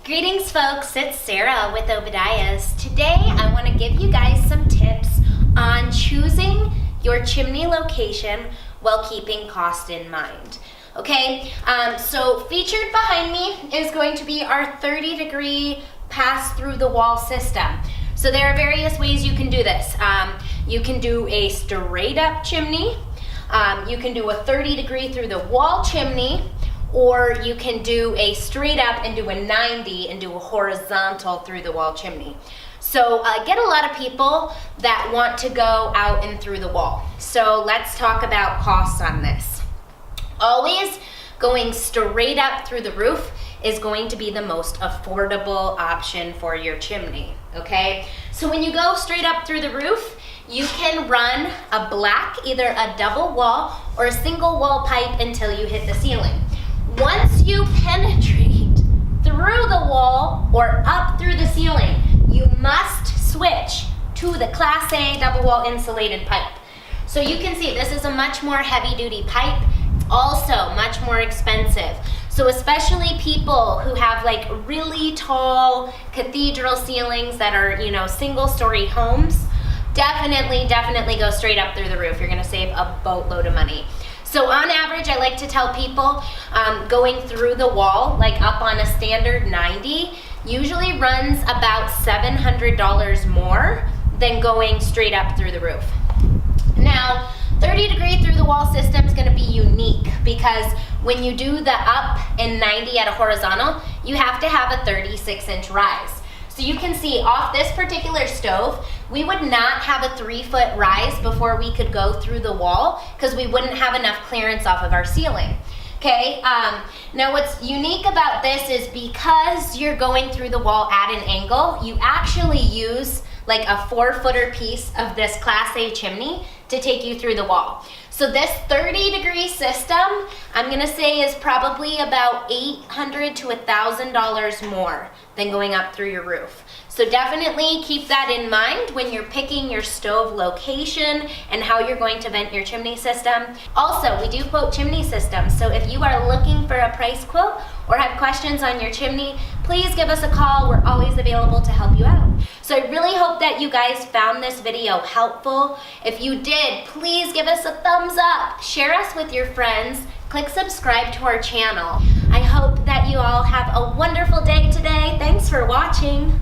Greetings folks, it's Sarah with Obadiah's. Today I want to give you guys some tips on choosing your chimney location while keeping cost in mind. Okay, so featured behind me is going to be our 30-degree pass through the wall system. So there are various ways you can do this. You can do a straight up chimney, you can do a 30-degree through the wall chimney, or you can do a straight up and do a 90 and do a horizontal through the wall chimney. So I get a lot of people that want to go out and through the wall. So let's talk about costs on this. Always going straight up through the roof is going to be the most affordable option for your chimney, okay? So when you go straight up through the roof, you can run a black, either a double wall or a single wall pipe until you hit the ceiling. Once you penetrate through the wall or up through the ceiling, you must switch to the Class A double wall insulated pipe. So you can see this is a much more heavy duty pipe. It's also much more expensive. So especially people who have like really tall cathedral ceilings that are, single story homes, definitely go straight up through the roof. You're gonna save a boatload of money. So on average, I like to tell people going through the wall, like up on a standard 90, usually runs about $700 more than going straight up through the roof. Now, 30-degree through the wall system is going to be unique because when you do the up and 90 at a horizontal, you have to have a 36-inch rise. So you can see off this particular stove, we would not have a 3-foot rise before we could go through the wall because we wouldn't have enough clearance off of our ceiling. Okay, now what's unique about this is because you're going through the wall at an angle, you actually use like a 4-footer piece of this Class A chimney to take you through the wall. So this 30-degree system, I'm gonna say is probably about $800 to $1,000 more than going up through your roof. So definitely keep that in mind when you're picking your stove location and how you're going to vent your chimney system. Also, we do quote chimney systems, so if you are looking for a price quote or have questions on your chimney, please give us a call. We're always available to help you out. So I really hope that you guys found this video helpful. If you did, please give us a thumbs up, share us with your friends, click subscribe to our channel. I hope that you all have a wonderful day today. Thanks for watching.